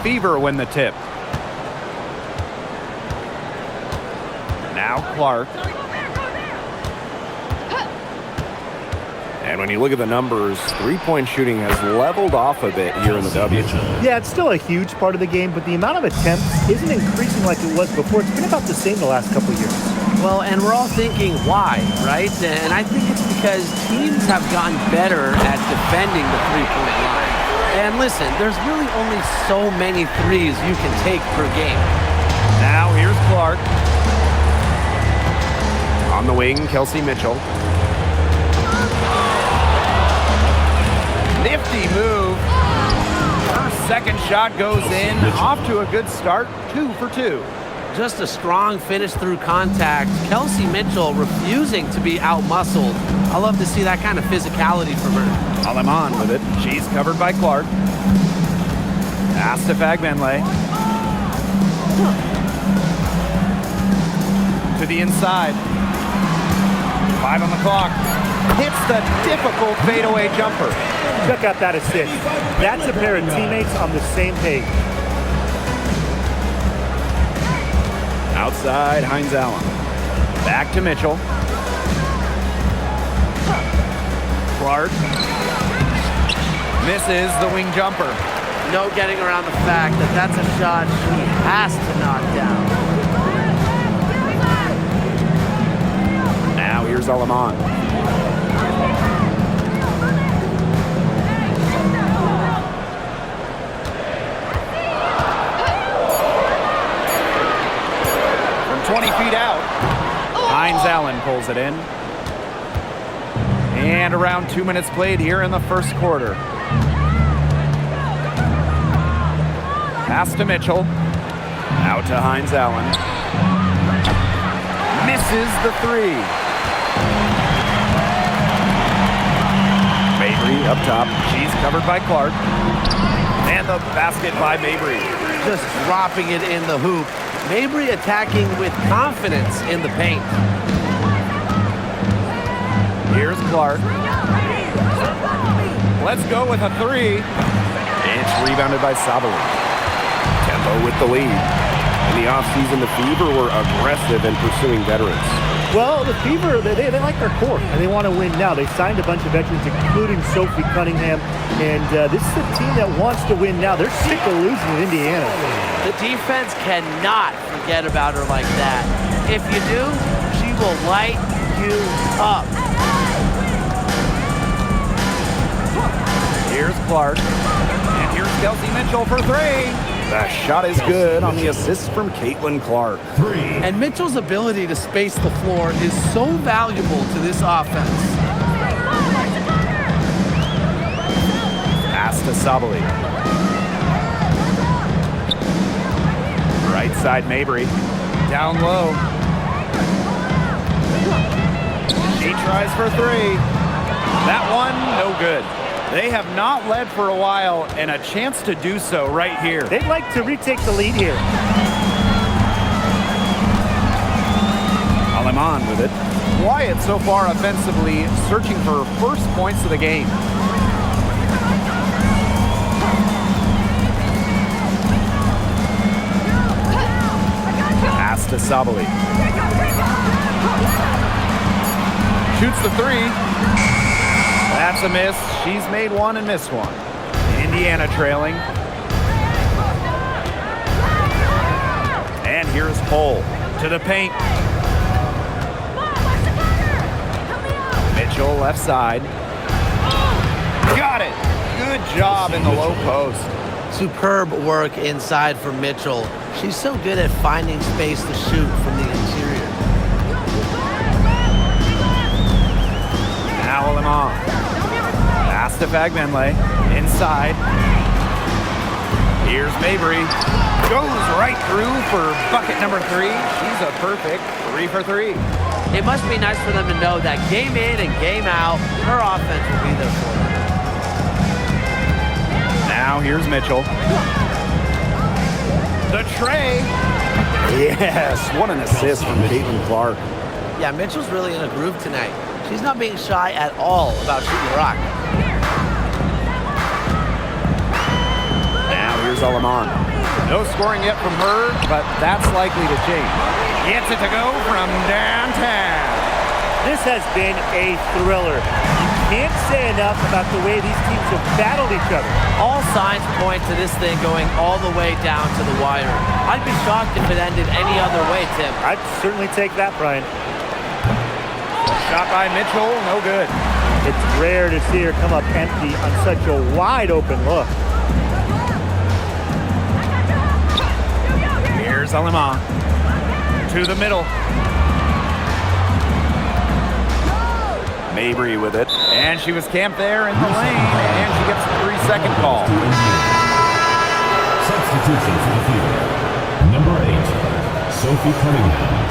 Fever win the tip. Now Clark. And when you look at the numbers, three-point shooting has leveled off a bit here in the W. Yeah, it's still a huge part of the game, but the amount of attempts isn't increasing like it was before. It's been about the same the last couple of years. Well, and we're all thinking why, right? And I think it's because teams have gotten better at defending the three-point line. And listen, there's really only so many threes you can take per game. Now here's Clark. On the wing, Kelsey Mitchell. Nifty move. Her second shot goes in. Off to a good start. 2 for 2. Just a strong finish through contact. Kelsey Mitchell refusing to be out-muscled. I love to see that kind of physicality from her. Aleman with it. She's covered by Clark. Pass to Fagbenle. To the inside. 5 on the clock. Hits the difficult fadeaway jumper. Check out that assist. That's a pair of teammates on the same page. Outside, Hines Allen. Back to Mitchell. Clark. Misses the wing jumper. No getting around the fact that that's a shot she has to knock down. Now here's Aleman. From 20 feet out, Hines Allen pulls it in. And around 2 minutes played here in the first quarter. Pass to Mitchell. Out to Hines Allen. Misses the three. Mabry up top. She's covered by Clark. And the basket by Mabry. Just dropping it in the hoop. Mabry attacking with confidence in the paint. Here's Clark. Let's go with a three. It's rebounded by Sabali. Tempo with the lead. In the offseason, the Fever were aggressive in pursuing veterans. Well, the Fever, they like their core, and they want to win now. They signed a bunch of veterans, including Sophie Cunningham, and this is a team that wants to win now. They're sick of losing to Indiana. The defense cannot forget about her like that. If you do, she will light you up. Here's Clark. And here's Kelsey Mitchell for three. The shot is good on the assist from Caitlin Clark. And Mitchell's ability to space the floor is so valuable to this offense. Pass to Sabali. Right side Mabry. Down low. She tries for three. That one, no good. They have not led for a while, and a chance to do so right here. They'd like to retake the lead here. Aleman with it. Quiet so far offensively, searching for first points of the game. Pass to Sabali. Shoots the three. That's a miss. She's made one and missed one. Indiana trailing. And here's Cole to the paint. Mitchell left side. Got it. Good job in the low post. Superb work inside for Mitchell. She's so good at finding space to shoot from the interior. Now Aleman. Pass to Fagbenle. Inside. Here's Mabry. Goes right through for bucket number 3. She's a perfect 3 for 3. It must be nice for them to know that game in and game out, her offense will be there for them. Now here's Mitchell. The tray. Yes, what an assist from Caitlin Clark. Yeah, Mitchell's really in a groove tonight. She's not being shy at all about shooting the rock. Now here's Aleman. No scoring yet from her, but that's likely to change. Gets it to go from downtown. This has been a thriller. You can't say enough about the way these teams have battled each other. All signs point to this thing going all the way down to the wire. I'd be shocked if it ended any other way, Tim. I'd certainly take that, Brian. Shot by Mitchell, no good. It's rare to see her come up empty on such a wide open look. Here's Alema. To the middle. Mabry with it. And she was camped there in the lane, and she gets a 3-second call. Substitution for the field. Number 8, Sophie Cunningham.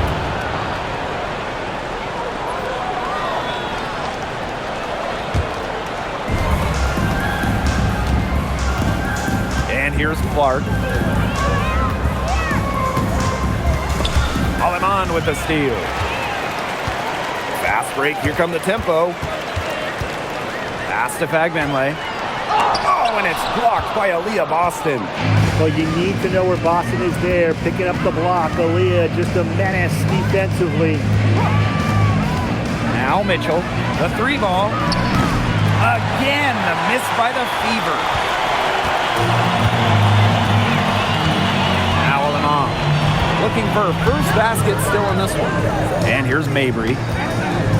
And here's Clark. Aleman with the steal. Fast break, here come the tempo. Pass to Fagbenle. Oh, and it's blocked by Aaliyah Boston. Well, you need to know where Boston is there, picking up the block. Aaliyah just a menace defensively. Now Mitchell, the 3-ball. Again, the miss by the Fever. Now Aleman. Looking for her first basket still in this one. And here's Mabry.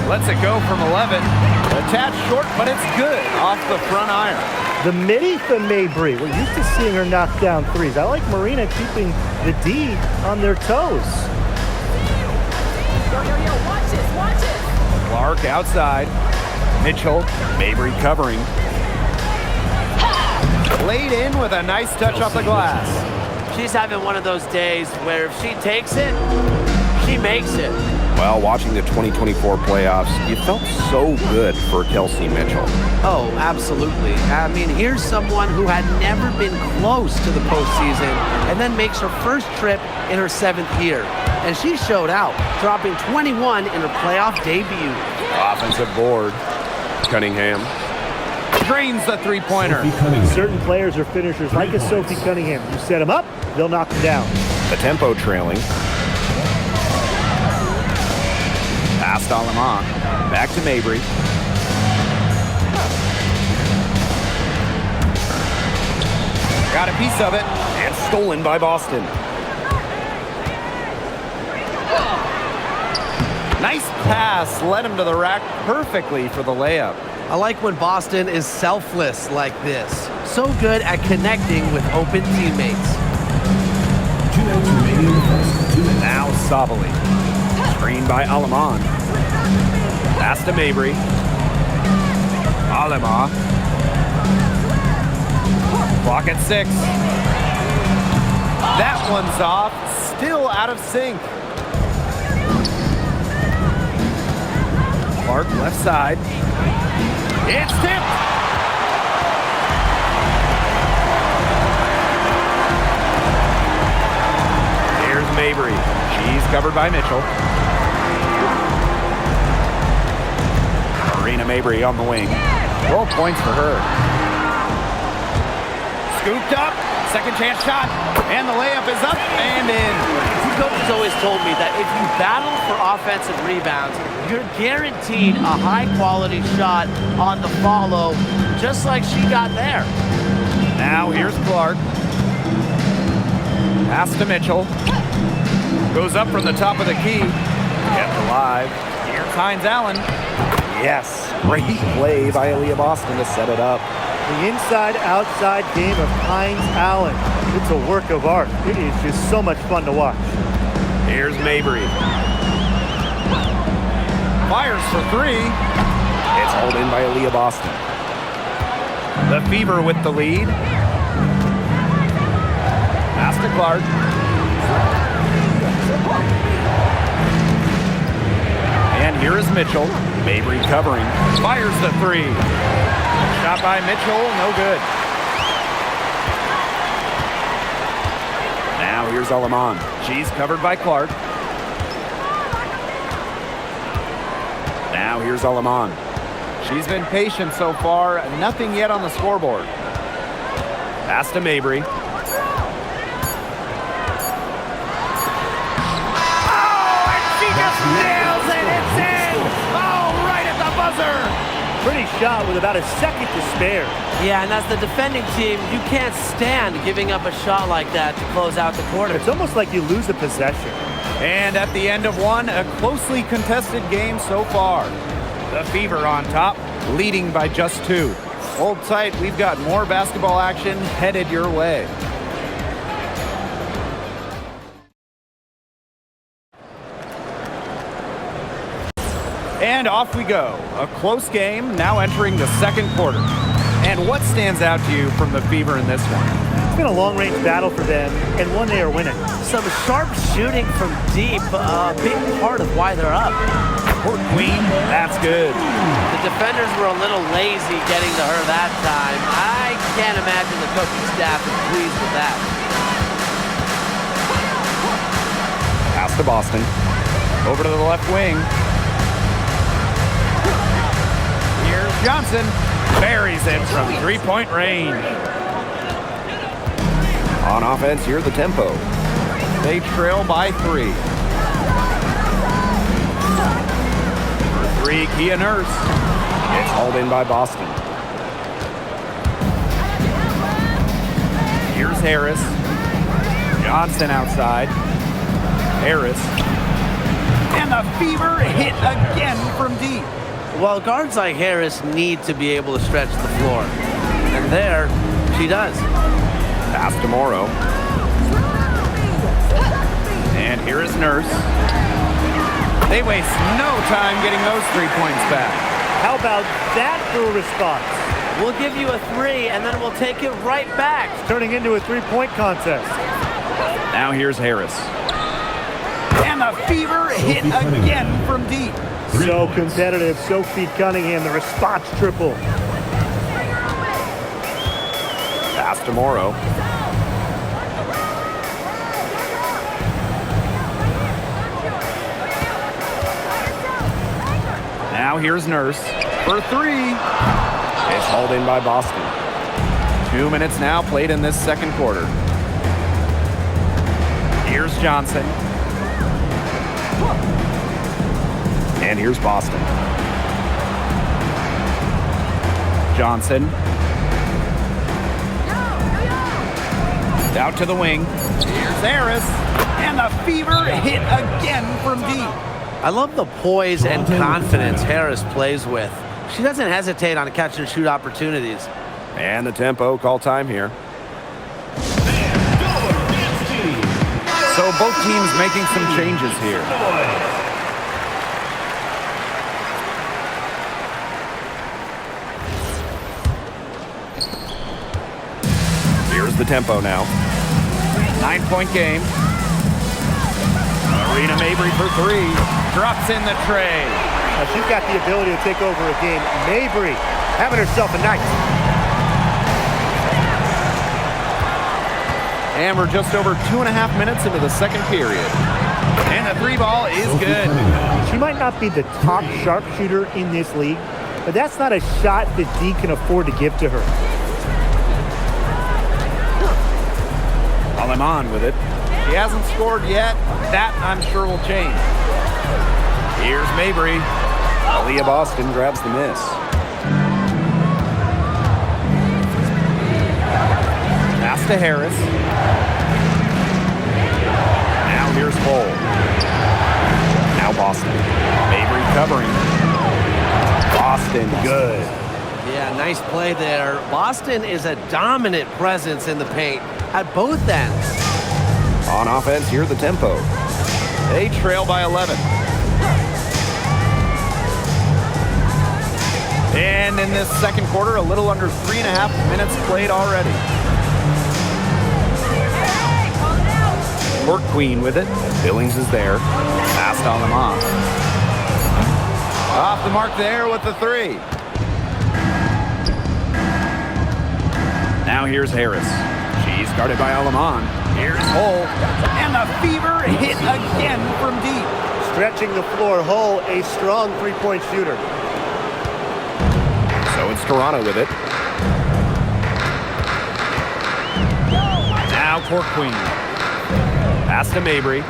Lets it go from 11. Attached short, but it's good off the front iron. The midi from Mabry. We're used to seeing her knock down threes. I like Marina keeping the D on their toes. Yo, watch this. Clark outside. Mitchell, Mabry covering. Laid in with a nice touch off the glass. She's having one of those days where if she takes it, she makes it. Well, watching the 2024 playoffs, you felt so good for Kelsey Mitchell. Oh, absolutely. I mean, here's someone who had never been close to the postseason and then makes her first trip in her 7th year. And she showed out, dropping 21 in her playoff debut. Offensive board. Cunningham. Drains the 3-pointer. Certain players are finishers like a Sophie Cunningham. You set them up, they'll knock them down. The tempo trailing. Pass to Aleman. Back to Mabry. Got a piece of it. And stolen by Boston. Nice pass. Led him to the rack perfectly for the layup. I like when Boston is selfless like this. So good at connecting with open teammates. 2 minutes remaining in the first. 2 minutes. Now Sabali. Screen by Aleman. Pass to Mabry. Alema. Clock at 6. That one's off. Still out of sync. Clark left side. It's tipped. Here's Mabry. She's covered by Mitchell. Marina Mabry on the wing. 12 points for her. Scooped up. Second chance shot. And the layup is up and in. Coach has always told me that if you battle for offensive rebounds, you're guaranteed a high-quality shot on the follow, just like she got there. Now here's Clark. Pass to Mitchell. Goes up from the top of the key. Kept alive. Here's Hines Allen. Yes. Great play by Aaliyah Boston to set it up. The inside-outside game of Hines Allen. It's a work of art. It is just so much fun to watch. Here's Mabry. Fires for 3. It's hauled in by Aaliyah Boston. The Fever with the lead. Pass to Clark. And here is Mitchell. Mabry covering. Fires the 3. Shot by Mitchell, no good. Now here's Aleman. She's covered by Clark. Now here's Aleman. She's been patient so far. Nothing yet on the scoreboard. Pass to Mabry. Pretty shot with about a second to spare. Yeah, and as the defending team, you can't stand giving up a shot like that to close out the quarter. It's almost like you lose a possession. And at the end of one, a closely contested game so far. The Fever on top, leading by just 2. Hold tight, we've got more basketball action headed your way. And off we go. A close game, now entering the second quarter. And what stands out to you from the Fever in this one? It's been a long-range battle for them, and one they are winning. Some sharp shooting from deep, a big part of why they're up. Court Queen, that's good. The defenders were a little lazy getting to her that time. I can't imagine the coaching staff is pleased with that. Pass to Boston. Over to the left wing. Here's Johnson. Buries it from three-point range. On offense, here's the tempo. They trail by 3. For 3, Kia Nurse. It's hauled in by Boston. Here's Harris. Johnson outside. Harris. And the Fever hit again from deep. Well, guards like Harris need to be able to stretch the floor. And there, she does. Pass to Morrow. And here is Nurse. They waste no time getting those 3 points back. How about that for a response? We'll give you a 3, and then we'll take it right back. Turning into a 3-point contest. Now here's Harris. And the Fever hit again from deep. So competitive. Sophie Cunningham, the response triple. Pass to Morrow. Now here's Nurse for 3. It's hauled in by Boston. 2 minutes now played in this second quarter. Here's Johnson. And here's Boston. Johnson. Out to the wing. Here's Harris. And the Fever hit again from deep. I love the poise and confidence Harris plays with. She doesn't hesitate on catch and shoot opportunities. And the tempo, call time here. So both teams making some changes here. Here's the tempo now. 9-point game. Arena Mabry for 3. Drops in the tray. Now she's got the ability to take over a game. Mabry having herself a night. And we're just over 2.5 minutes into the second period. And the 3 ball is good. She might not be the top sharpshooter in this league, but that's not a shot that D can afford to give to her. Aleman with it. He hasn't scored yet. That, I'm sure, will change. Here's Mabry. Aaliyah Boston grabs the miss. Pass to Harris. Now here's Cole. Now Boston. Mabry covering. Boston, good. Yeah, nice play there. Boston is a dominant presence in the paint at both ends. On offense, here's the tempo. They trail by 11. And in this second quarter, a little under 3.5 minutes played already. Court Queen with it. Billings is there. Pass to Aleman. Off the mark there with the 3. Now here's Harris. She's guarded by Aleman. Here's Hull. And the Fever hit again from deep. Stretching the floor, Hull, a strong 3-point shooter. So it's Toronto with it. Now Court Queen. Pass to Mabry.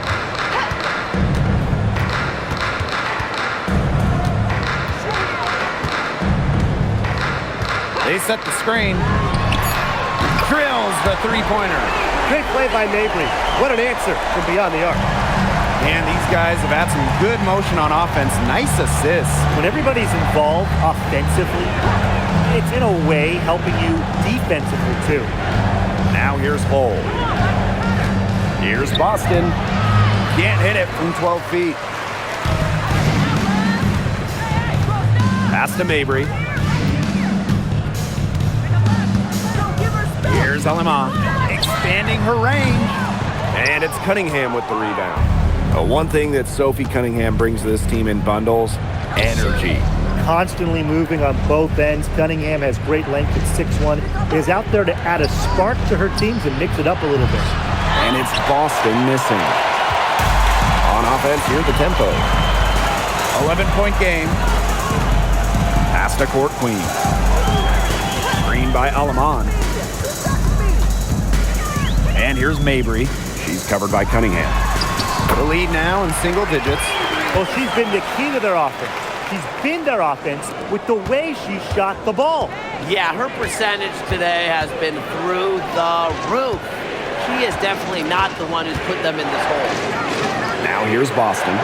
They set the screen. Drills the three-pointer. Great play by Mabry. What an answer from beyond the arc. And these guys have had some good motion on offense. Nice assists. When everybody's involved offensively, it's in a way helping you defensively too. Now here's Hull. Here's Boston. Can't hit it from 12 feet. Pass to Mabry. Here's Alema, expanding her range. And it's Cunningham with the rebound. One thing that Sophie Cunningham brings to this team in bundles, energy. Constantly moving on both ends. Cunningham has great length at 6'1", is out there to add a spark to her teams and mix it up a little bit. And it's Boston missing. On offense, here's the tempo. 11-point game. Pass to Court Queen. Screen by Alaman. And here's Mabry. She's covered by Cunningham. The lead now in single digits. Well, she's been the key to their offense. She's been their offense with the way she shot the ball. Yeah, her percentage today has been through the roof. She is definitely not the one who's put them in this hole. Now here's Boston.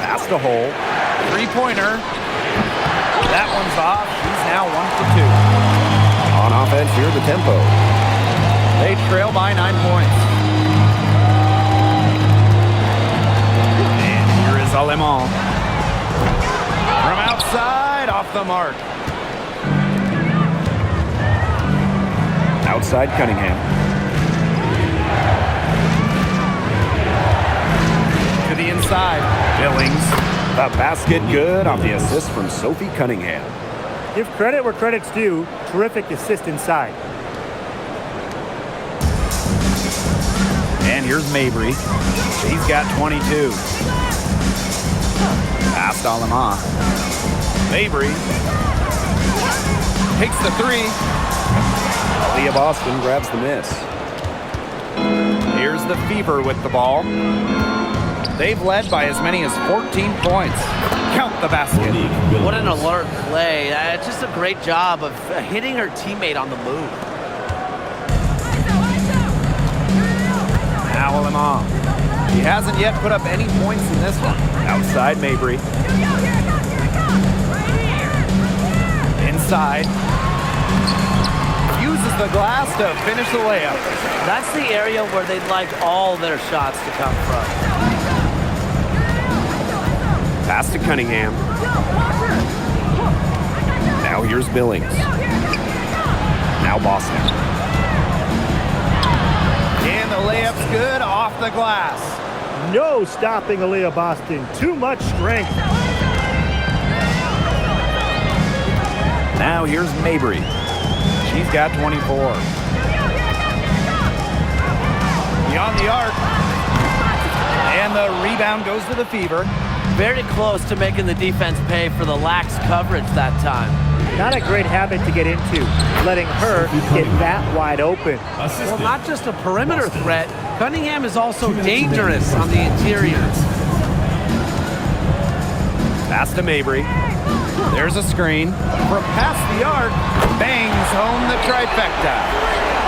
Pass to Hull. Three-pointer. That one's off. She's now 1 for 2. On offense, here's the tempo. They trail by 9 points. And here is Alema. From outside, off the mark. Outside Cunningham. To the inside. Billings. The basket good off the assist from Sophie Cunningham. Give credit where credit's due. Terrific assist inside. And here's Mabry. She's got 22. Pass to Alema. Mabry takes the three. Leah Boston grabs the miss. Here's the Fever with the ball. They've led by as many as 14 points. Count the basket. What an alert play. Just a great job of hitting her teammate on the move. Now Alema. He hasn't yet put up any points in this one. Outside Mabry. Inside. Uses the glass to finish the layup. That's the area where they'd like all their shots to come from. Pass to Cunningham. Now here's Billings. Now Boston. And the layup's good off the glass. No stopping Aaliyah Boston. Too much strength. Now here's Mabry. She's got 24. Beyond the arc. And the rebound goes to the Fever. Very close to making the defense pay for the lax coverage that time. Not a great habit to get into, letting her get that wide open. Well, not just a perimeter threat, Cunningham is also dangerous on the interior. Pass to Mabry. There's a screen. From past the arc, bangs home the trifecta.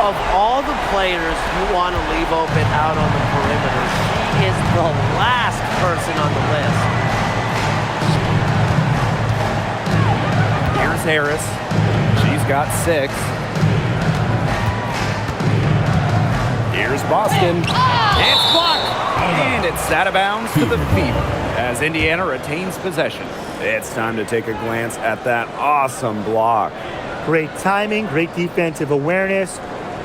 Of all the players you want to leave open out on the perimeter, she is the last person on the list. Here's Harris. She's got 6. Here's Boston. It's blocked. And it's out of bounds to the Fever as Indiana retains possession. It's time to take a glance at that awesome block. Great timing, great defensive awareness.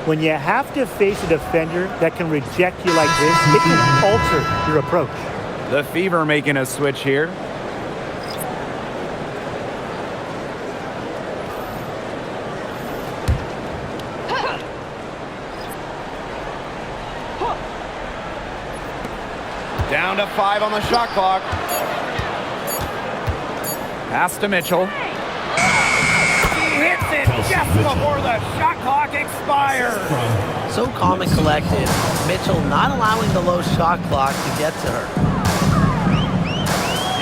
When you have to face a defender that can reject you like this, it can alter your approach. The Fever making a switch here. Down to 5 on the shot clock. Pass to Mitchell. He hits it just before the shot clock expires. So calm and collected. Mitchell not allowing the low shot clock to get to her.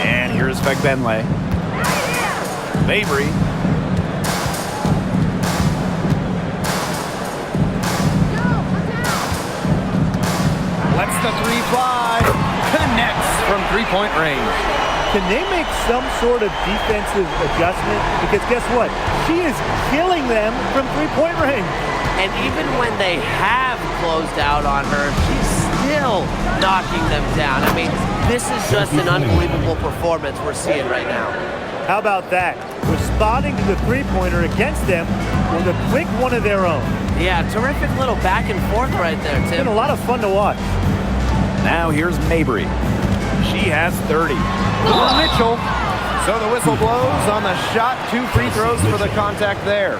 And here's Fegbenle. Mabry the three fly. Connects from three-point range. Can they make some sort of defensive adjustment? Because guess what? She is killing them from three-point range. And even when they have closed out on her, she's still knocking them down. I mean, this is just an unbelievable performance we're seeing right now. How about that? Responding to the three-pointer against them with a quick one of their own. Yeah, terrific little back and forth right there, It's Tim. been a lot of fun to watch. Now here's Mabry. She has 30. For Mitchell. So the whistle blows on the shot. 2 free throws for the contact there.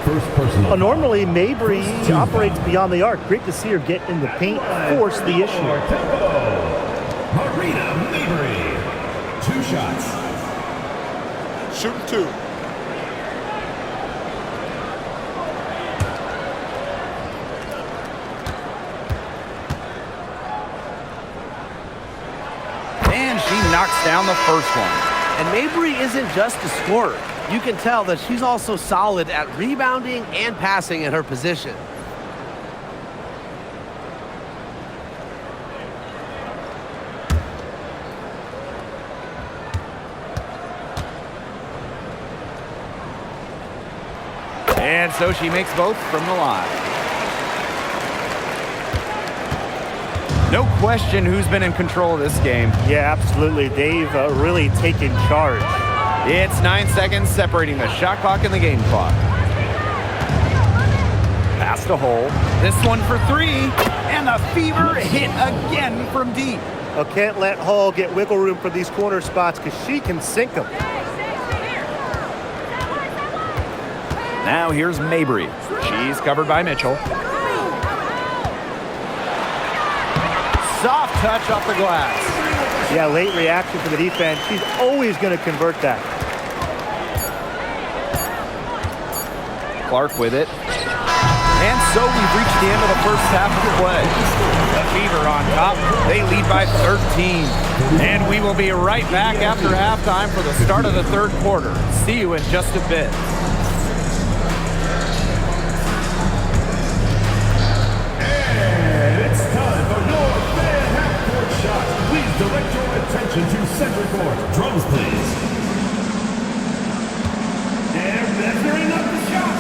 First personal. Normally, Mabry operates beyond the arc. Great to see her get in the paint, force the issue. Marina Mabry. 2 shots. Shooting 2. And she knocks down the first one. And Mabry isn't just a scorer. You can tell that she's also solid at rebounding and passing at her position. And so she makes both from the line. No question who's been in control of this game. Yeah, absolutely. They've really taken charge. It's 9 seconds separating the shot clock and the game clock. Pass to Hole. This one for 3. And the Fever hit again from deep. Well, can't let Hall get wiggle room for these corner spots because she can sink them. Now here's Mabry. She's covered by Mitchell. Soft touch off the glass. Yeah, late reaction for the defense. She's always going to convert that. Clark with it. And so we've reached the end of the first half of the play. The Fever on top. They lead by 13. And we will be right back after halftime for the start of the third quarter. See you in just a bit. And it's time for your fan half-court shot. Please direct your attention to center court. Drums, please. They're measuring up the shot.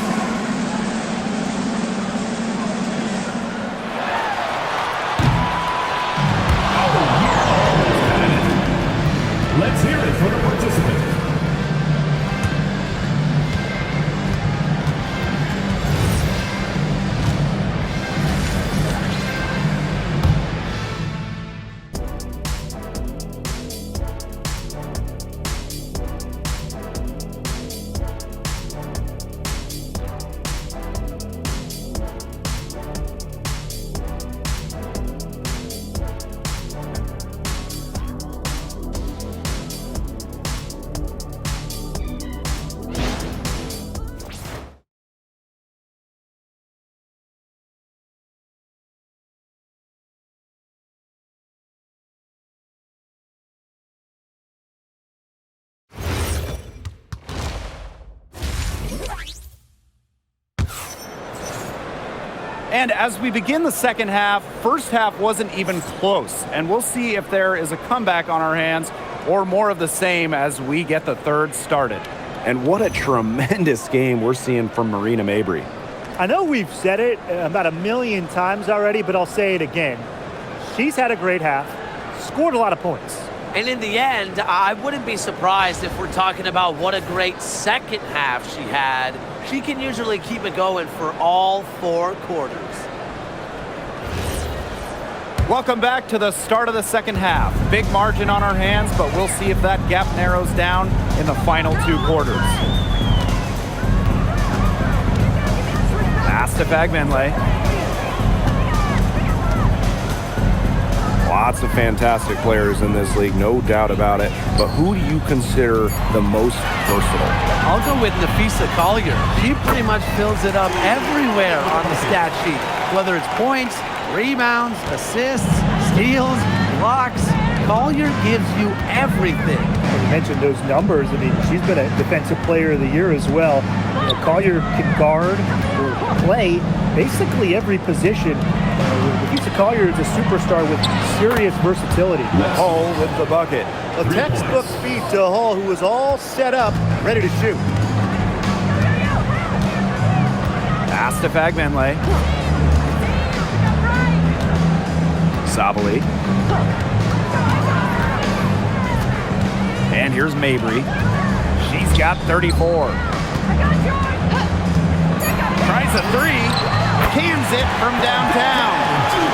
Let's hear it for the participant. And as we begin the second half, first half wasn't even close. And we'll see if there is a comeback on our hands or more of the same as we get the third started. And what a tremendous game we're seeing from Marina Mabry. I know we've said it about 1,000,000 times already, but I'll say it again. She's had a great half, scored a lot of points. And in the end, I wouldn't be surprised if we're talking about what a great second half she had. She can usually keep it going for all 4 quarters. Welcome back to the start of the second half. Big margin on our hands, but we'll see if that gap narrows down in the final 2 quarters. Pass to Bagmenle. Lots of fantastic players in this league, no doubt about it. But who do you consider the most versatile? I'll go with Nafisa Collier. She pretty much fills it up everywhere on the stat sheet, whether it's points, rebounds, assists, steals, blocks. Collier gives you everything. You mentioned those numbers. I mean, she's been a defensive player of the year as well. You know, Collier can guard or play basically every position. Nafisa Collier is a superstar with serious versatility. Hull with the bucket. A textbook feed to Hull, who was all set up, ready to shoot. Pass to Fagbenle. Sabali. And here's Mabry. She's got 34. Tries a three. Cans it from downtown.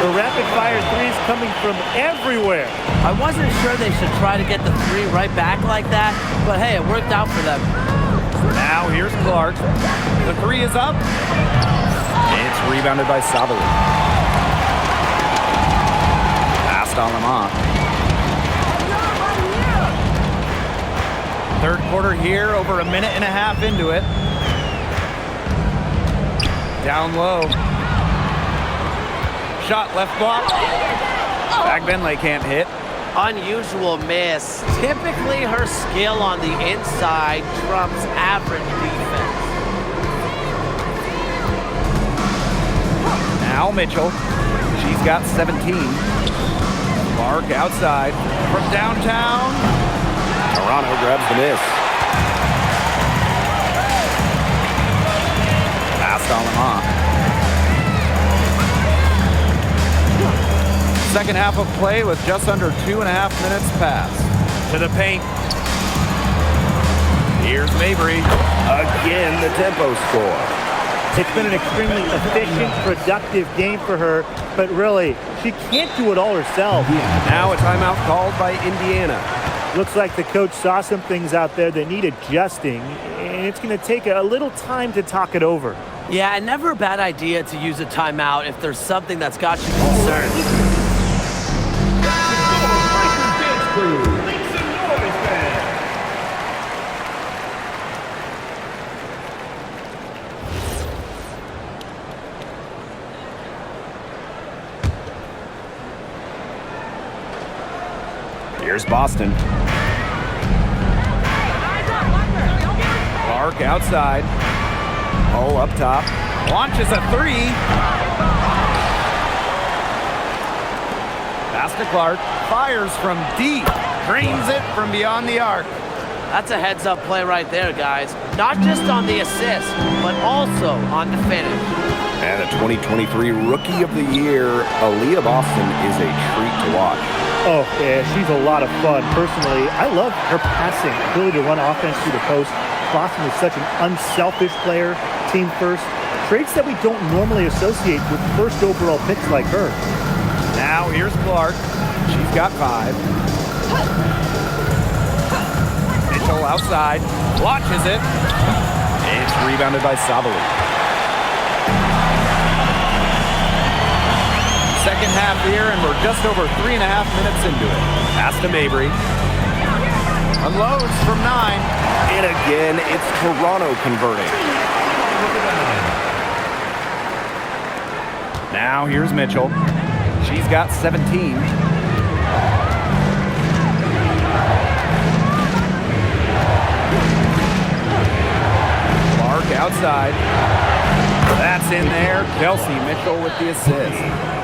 The rapid-fire threes coming from everywhere. I wasn't sure they should try to get the three right back like that, but hey, it worked out for them. Now here's Clark. The three is up. It's rebounded by Sabali. Passed on Lamont. Third quarter here, over a minute and a half into it. Down low. Shot left block. Fagbenle can't hit. Unusual miss. Typically her skill on the inside trumps average defense. Now Mitchell. She's got 17. Clark outside from downtown. Toronto grabs the miss. Passed on Lamont. Second half of play with just under 2.5 minutes passed. To the paint. Here's Mabry. Again, the tempo score. It's been an extremely efficient, productive game for her, but really, she can't do it all herself. Now a timeout called by Indiana. Looks like the coach saw some things out there that need adjusting, and it's going to take a little time to talk it over. Yeah, and never a bad idea to use a timeout if there's something that's got you concerned. Here's Boston. Clark outside. Hull up top. Launches a three. Pass to Clark. Fires from deep. Drains it from beyond the arc. That's a heads-up play right there, guys. Not just on the assist, but also on the finish. And the 2023 Rookie of the Year, Aaliyah Boston, is a treat to watch. Oh, yeah, she's a lot of fun. Personally, I love her passing, ability to run offense through the post. Boston is such an unselfish player, team first. Traits that we don't normally associate with first overall picks like her. Now here's Clark. She's got 5. Mitchell outside. Launches it. It's rebounded by Sabali. Second half here, and we're just over 3.5 minutes into it. Pass to Mabry. Unloads from 9. And again, it's Toronto converting. Now here's Mitchell. She's got 17. Clark outside. That's in there. Kelsey Mitchell with the assist.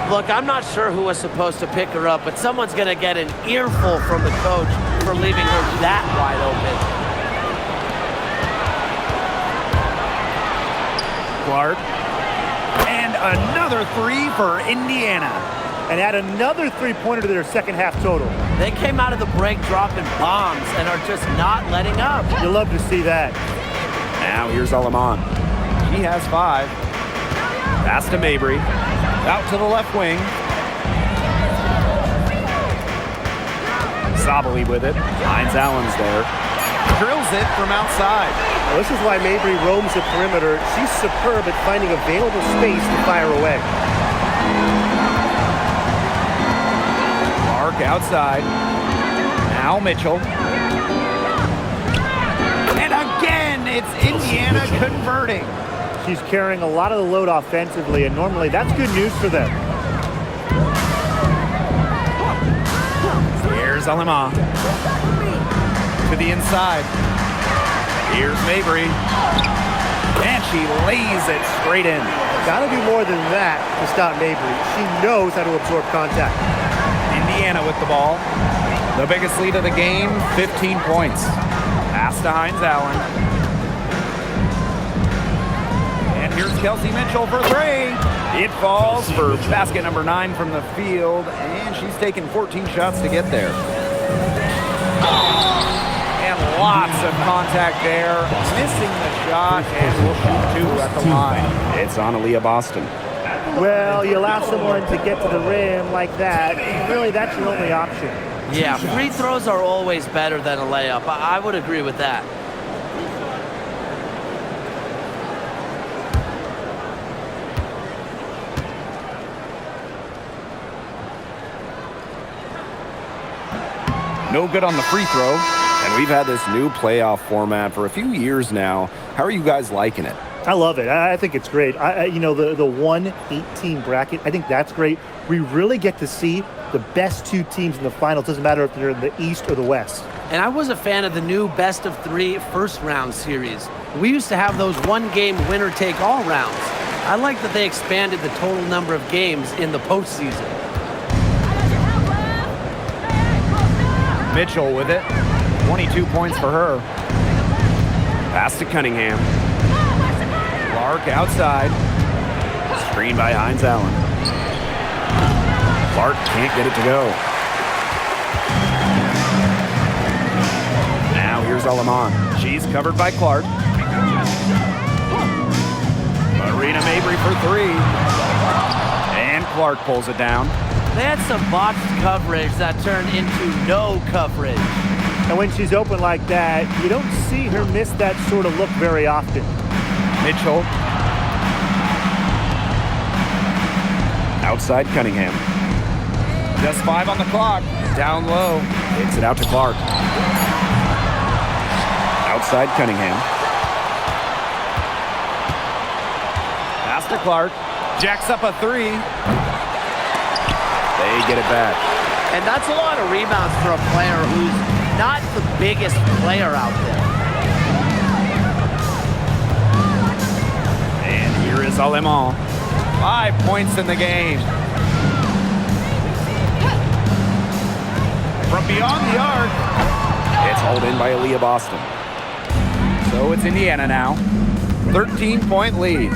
Look, I'm not sure who was supposed to pick her up, but someone's going to get an earful from the coach for leaving her that wide open. Clark. And another three for Indiana. And add another three-pointer to their second half total. They came out of the break dropping bombs and are just not letting up. You'll love to see that. Now here's Alamon. She has 5. Pass to Mabry. Out to the left wing. Sabali with it. Finds Allen's there. Drills it from outside. Now, this is why Mabry roams the perimeter. She's superb at finding available space to fire away. Clark outside. Now Mitchell. And again, it's Indiana converting. She's carrying a lot of the load offensively, and normally that's good news for them. Here's Alema. To the inside. Here's Mabry. And she lays it straight in. Got to do more than that to stop Mabry. She knows how to absorb contact. Indiana with the ball. The biggest lead of the game, 15 points. Pass to Hines Allen. And here's Kelsey Mitchell for three. It falls for basket number 9 from the field, and she's taken 14 shots to get there. And lots of contact there. Missing the shot, and will shoot 2 at the line. It's on Aaliyah Boston. Well, you allow someone to get to the rim like that, really that's your only option. Yeah, free throws are always better than a layup. I would agree with that. No good on the free throw. And we've had this new playoff format for a few years now. How are you guys liking it? I love it. I think it's great. You know, the 1-18 bracket, I think that's great. We really get to see the best 2 teams in the finals. Doesn't matter if they're in the East or the West. And I was a fan of the new best-of-3 first-round series. We used to have those one-game winner-take-all rounds. I like that they expanded the total number of games in the postseason. Mitchell with it. 22 points for her. Pass to Cunningham. Clark outside. Screen by Hines Allen. Clark can't get it to go. Now here's Alaman. She's covered by Clark. Marina Mabry for 3. And Clark pulls it down. They had some botched coverage that turned into no coverage. And when she's open like that, you don't see her miss that sort of look very often. Mitchell. Outside Cunningham. Just 5 on the clock. Down low. Takes it out to Clark. Outside Cunningham. Pass to Clark. Jacks up a 3. They get it back. And that's a lot of rebounds for a player who's not the biggest player out there. And here is Alemán. 5 points in the game. From beyond the arc. It's hauled in by Aaliyah Boston. So it's Indiana now. 13-point lead.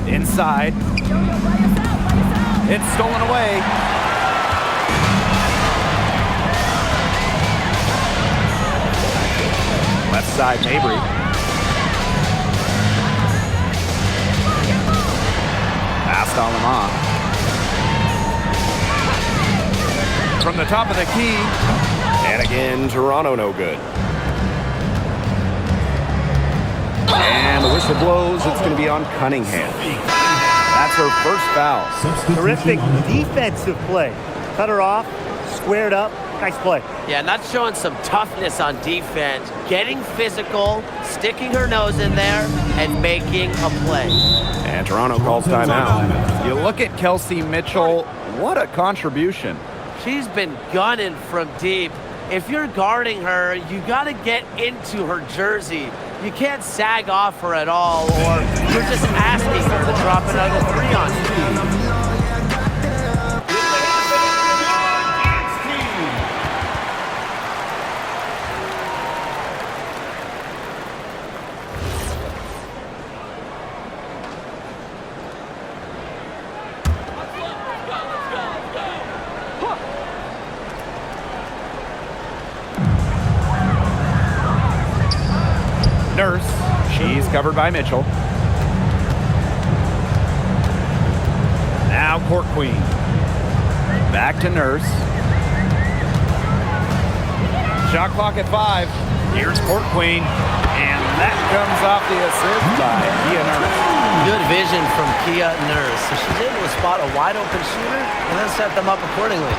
Inside. It's stolen away. Left side, Mabry. Past Alemán. From the top of the key. And again, Toronto no good. And the whistle blows. It's going to be on Cunningham. That's her first foul. Terrific defensive play. Cut her off, squared up. Nice play. Yeah, and that's showing some toughness on defense. Getting physical, sticking her nose in there, and making a play. And Toronto calls timeout. You look at Kelsey Mitchell, what a contribution. She's been gunning from deep. If you're guarding her, you got to get into her jersey. You can't sag off her at all, or you're just asking her to drop another 3 on you. Nurse, she's covered by Mitchell. Now Court Queen. Back to Nurse. Shot clock at 5. Here's Court Queen. And that comes off the assist by Kia Nurse. Good vision from Kia Nurse. So she's able to spot a wide open shooter and then set them up accordingly.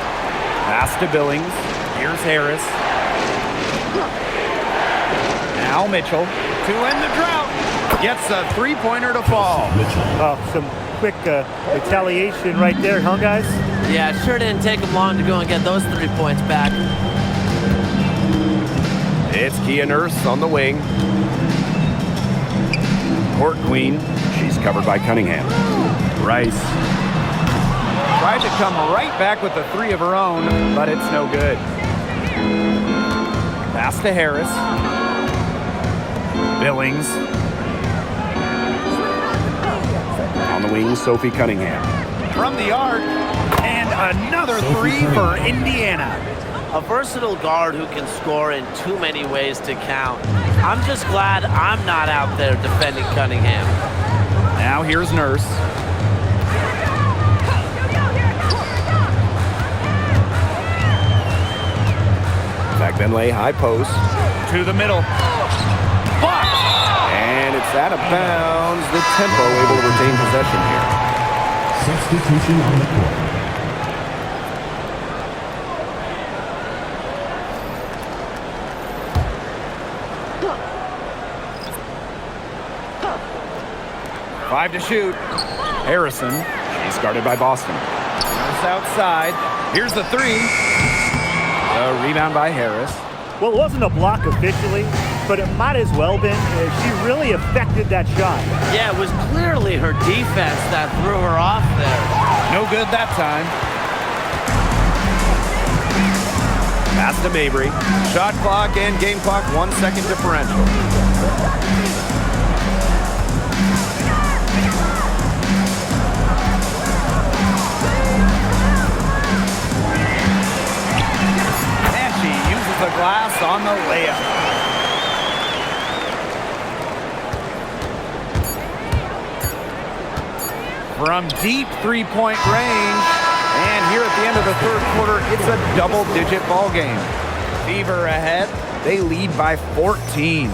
Pass to Billings. Here's Harris. Now Mitchell to end the drought. Gets a 3-pointer to fall. Oh, some quick retaliation right there, huh, guys? Yeah, it sure didn't take them long to go and get those 3 points back. It's Kia Nurse on the wing. Court Queen, she's covered by Cunningham. Rice. Tried to come right back with a three of her own, but it's no good. Pass to Harris. Billings. On the wing, Sophie Cunningham. From the arc. And another three for Indiana. A versatile guard who can score in too many ways to count. I'm just glad I'm not out there defending Cunningham. Now here's Nurse. Benlay, high post. To the middle. Blocked. And it's out of bounds. The Tempo able to retain possession here. Substitution on the court. Five to shoot. Harrison. She's guarded by Boston. Nurse outside. Here's the three. A rebound by Harris. Well, it wasn't a block officially, but it might as well been. She really affected that shot. Yeah, it was clearly her defense that threw her off there. No good that time. Pass to Mabry. Shot clock and game clock 1 second differential. The glass on the layup. From deep three-point range. And here at the end of the third quarter, it's a double-digit ball game. Fever ahead. They lead by 14.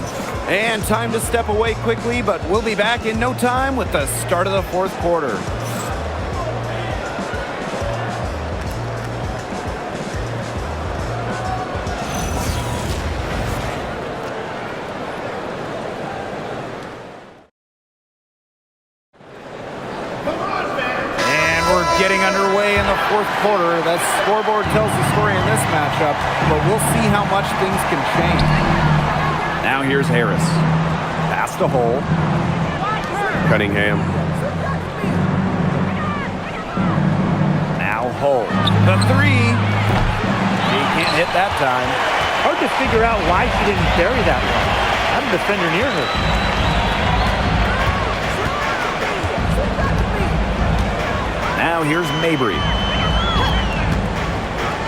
And time to step away quickly, but we'll be back in no time with the start of the fourth quarter. Getting underway in the fourth quarter. That scoreboard tells the story in this matchup, but we'll see how much things can change. Now here's Harris. Pass to Hole. Cunningham. Now Hole. The three. She can't hit that time. Hard to figure out why she didn't carry that one. Had a defender near her. Now here's Mabry.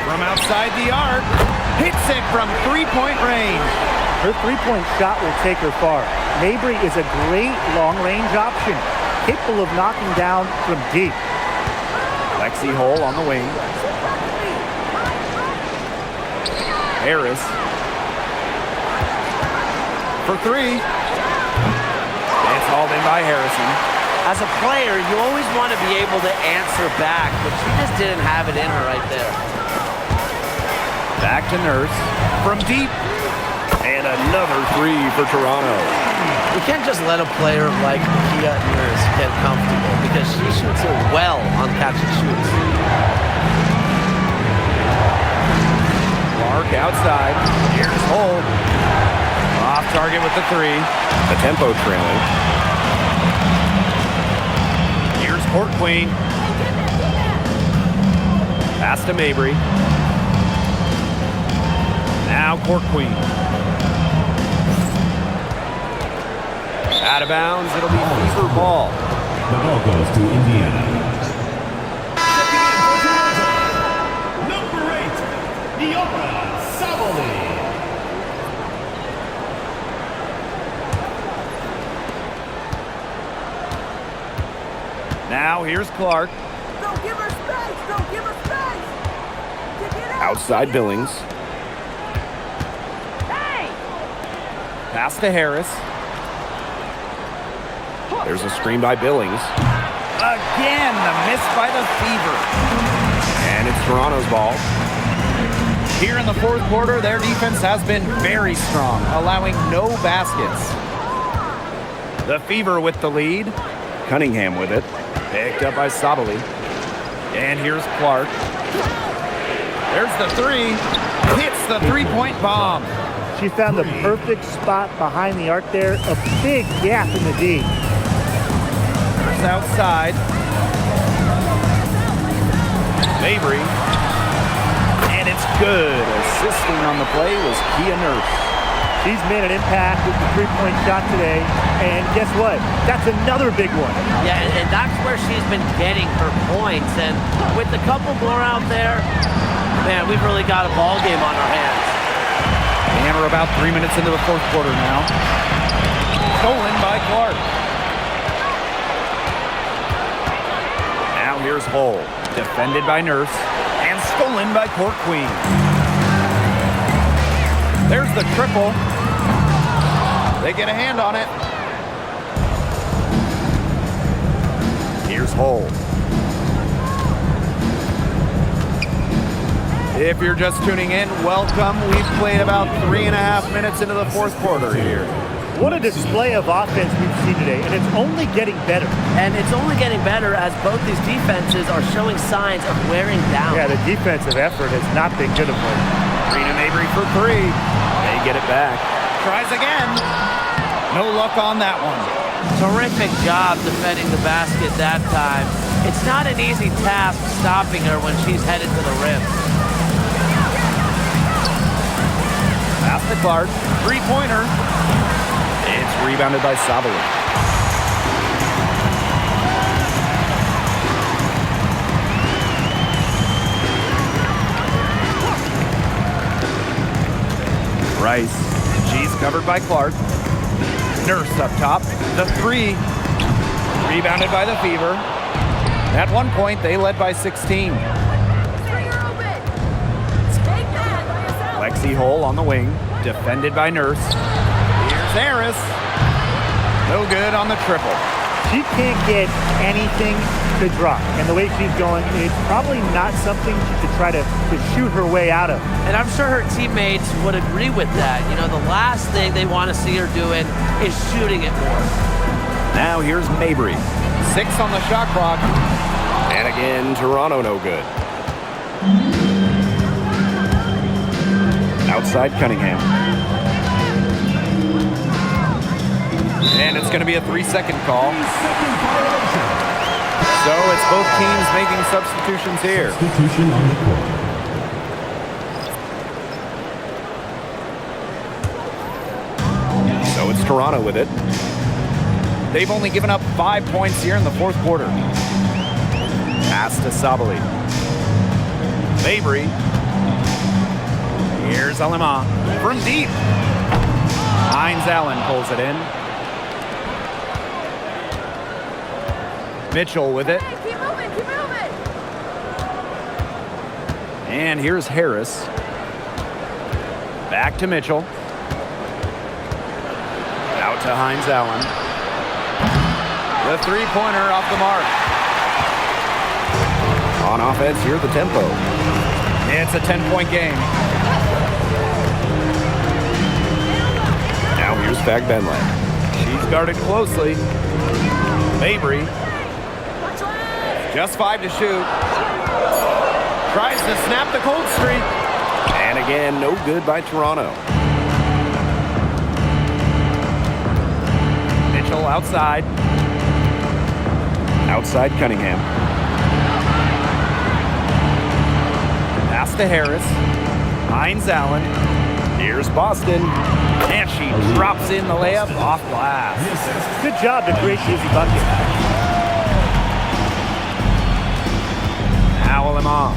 From outside the arc, hits it from three-point range. Her three-point shot will take her far. Mabry is a great long-range option, capable of knocking down from deep. Lexi Hole on the wing. Harris. For three. It's hauled in by Harrison. As a player, you always want to be able to answer back, but she just didn't have it in her right there. Back to Nurse. From deep. And another three for Toronto. We can't just let a player like Kia Nurse get comfortable because she shoots it well on catch and shoots. Clark outside. Here's Hole. Off target with the three. The Tempo trailing. Court Queen. Pass to Mabry. Now Court Queen. Out of bounds. It'll be Fever ball. The ball goes to Indiana. Number 8, Diora Savoli. Now here's Clark. Don't give her space. Don't give her space. Kick it out. Outside Billings. Hey! Pass to Harris. There's a screen by Billings. Again, the miss by the Fever. And it's Toronto's ball. Here in the fourth quarter, their defense has been very strong, allowing no baskets. The Fever with the lead. Cunningham with it. Picked up by Sabali. And here's Clark. There's the three. Hits the three-point bomb. She found the perfect spot behind the arc there. A big gap in the D. There's outside. Mabry. And it's good. Assisting on the play was Kia Nurse. She's made an impact with the three-point shot today. And guess what? That's another big one. Yeah, and that's where she's been getting her points. And with a couple more out there, man, we've really got a ball game on our hands. And we're about 3 minutes into the fourth quarter now. Stolen by Clark. Now here's Hull. Defended by Nurse. And stolen by Court Queen. There's the triple. They get a hand on it. Here's Hull. If you're just tuning in, welcome. We've played about 3.5 minutes into the fourth quarter here. What a display of offense we've seen today, and it's only getting better. And it's only getting better as both these defenses are showing signs of wearing down. Yeah, the defensive effort has not been good of late. Rena Mabry for three. They get it back. Tries again. No luck on that one. Terrific job defending the basket that time. It's not an easy task stopping her when she's headed to the rim. Pass to Clark. Three-pointer. It's rebounded by Sabali. Rice. She's covered by Clark. Nurse up top. The three. Rebounded by the Fever. At one point, they led by 16. Lexi Hull on the wing. Defended by Nurse. Here's Harris. No good on the triple. She can't get anything to drop. And the way she's going, it's probably not something she could try to shoot her way out of. And I'm sure her teammates would agree with that. You know, the last thing they want to see her doing is shooting it more. Now here's Mabry. 6 on the shot clock. And again, Toronto no good. Outside Cunningham. And it's going to be a 3-second call. So it's both teams making substitutions here. Substitution on the court. So it's Toronto with it. They've only given up 5 points here in the fourth quarter. Pass to Sabali. Mabry. Here's Alema from deep. Hines Allen pulls it in. Mitchell with it. Hey, keep moving, keep moving. And here's Harris. Back to Mitchell. Out to Hines Allen. The three-pointer off the mark. On offense, here's the tempo. It's a 10-point game. Now here's Fag Benley. She's guarded closely. Mabry. Just 5 to shoot. Tries to snap the cold streak. And again, no good by Toronto. Mitchell outside. Outside Cunningham. Pass to Harris. Hines Allen. Here's Boston. And she drops in the layup off glass. Good job to create the easy bucket. Now Alema.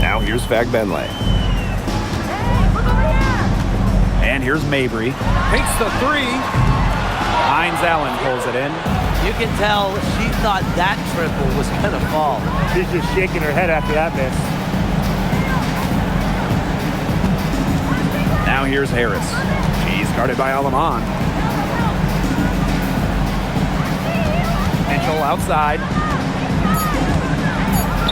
Now here's Fag Benley. Hey, look over here. And here's Mabry. Takes the three. Hines Allen pulls it in. You can tell she thought that triple was going to fall. She's just shaking her head after that miss. Now here's Harris. She's guarded by Alaman. Mitchell outside.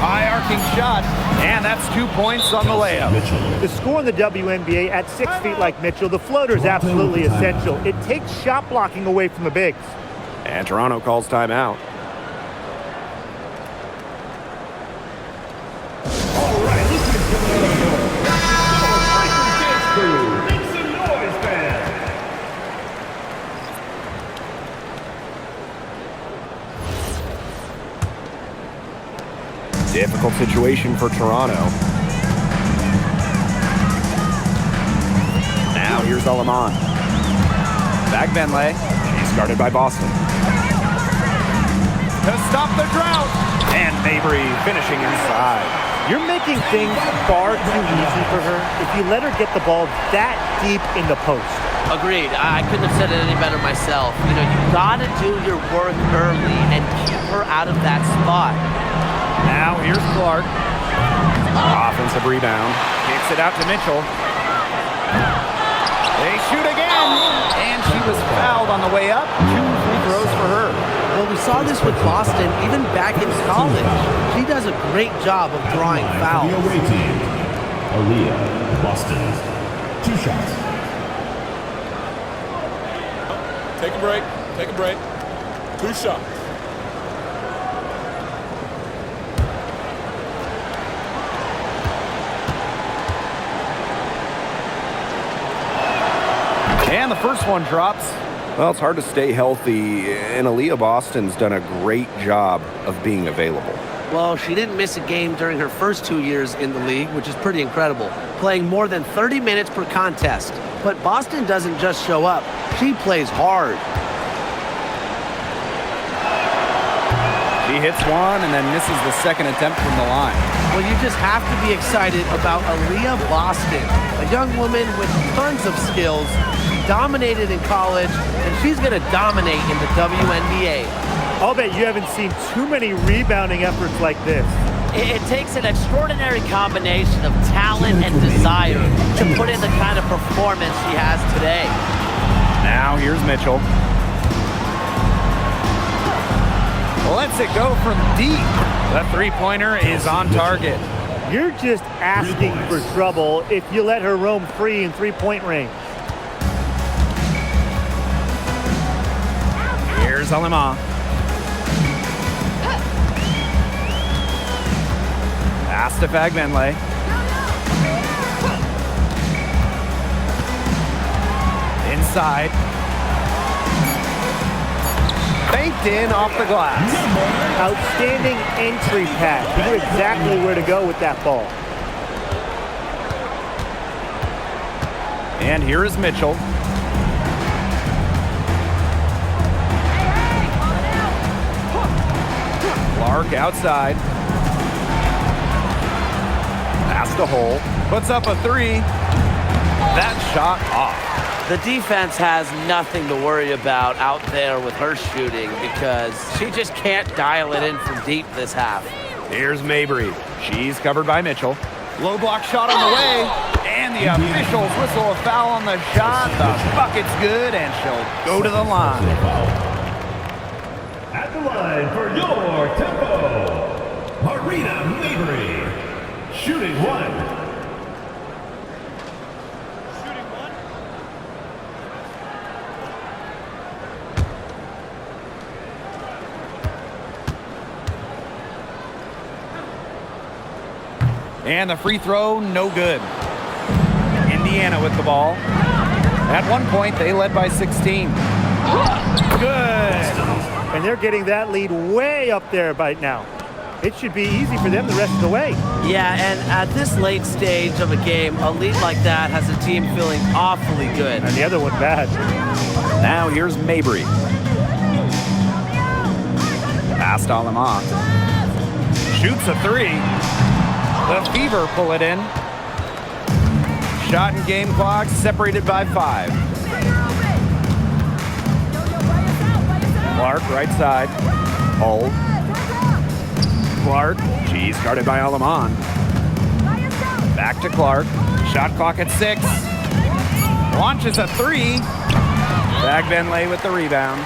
High arcing shot. And that's 2 points on the layup. To score in the WNBA at 6 feet like Mitchell, the floater is absolutely essential. It takes shot blocking away from the bigs. And Toronto calls timeout. All right, listen to the dance crew. Make some noise, fans. Difficult situation for Toronto. Now here's Alaman. Back Benley. She's guarded by Boston. To stop the drought. And Mabry finishing inside. You're making things far too easy for her if you let her get the ball that deep in the post. Agreed. I couldn't have said it any better myself. You know, you gotta do your work early and keep her out of that spot. Now here's Clark. Offensive rebound. Kicks it out to Mitchell. They shoot again. And she was fouled on the way up. 2 free throws for her. Well, we saw this with Boston even back in college. She does a great job of drawing fouls. The away team. Aaliyah, Boston. 2 shots. Take a break. Take a break. 2 shots. And the first one drops. Well, it's hard to stay healthy, and Aaliyah Boston's done a great job of being available. Well, she didn't miss a game during her first 2 years in the league, which is pretty incredible, playing more than 30 minutes per contest. But Boston doesn't just show up. She plays hard. She hits one and then misses the second attempt from the line. Well, you just have to be excited about Aaliyah Boston, a young woman with tons of skills. She dominated in college, and she's going to dominate in the WNBA. I'll bet you haven't seen too many rebounding efforts like this. It takes an extraordinary combination of talent and desire to put in the kind of performance she has today. Now here's Mitchell. Lets it go from deep. The three-pointer is on target. You're just asking for trouble if you let her roam free in three-point range. Here's Alima. Pass to Fagbenley. Inside. Banked in off the glass. Outstanding entry pass. He knew exactly where to go with that ball. And here is Mitchell. Clark outside. Pass to Hole. Puts up a three. That shot off. The defense has nothing to worry about out there with her shooting because she just can't dial it in from deep this half. Here's Mabry. She's covered by Mitchell. Low block shot on the way. And the officials whistle a foul on the shot. The bucket's good, and she'll go to the line. At the line for your tempo, Marina Mabry. Shooting one. And the free throw, no good. Indiana with the ball. At one point, they led by 16. Good. And they're getting that lead way up there right now. It should be easy for them the rest of the way. Yeah, and at this late stage of a game, a lead like that has a team feeling awfully good. And the other one bad. Now here's Mabry. Pass to Alima. Shoots a three. The Fever pull it in. Shot and game clock separated by 5. Clark right side. Hold. Clark. She's guarded by Alaman. Back to Clark. Shot clock at 6. Launches a three. Fagbenley with the rebound.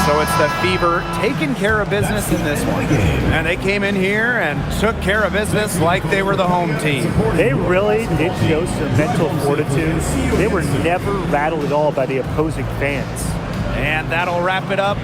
So it's the Fever taking care of business in this one. And they came in here and took care of business like they were the home team. They really did show some mental fortitude. They were never rattled at all by the opposing fans. And that'll wrap it up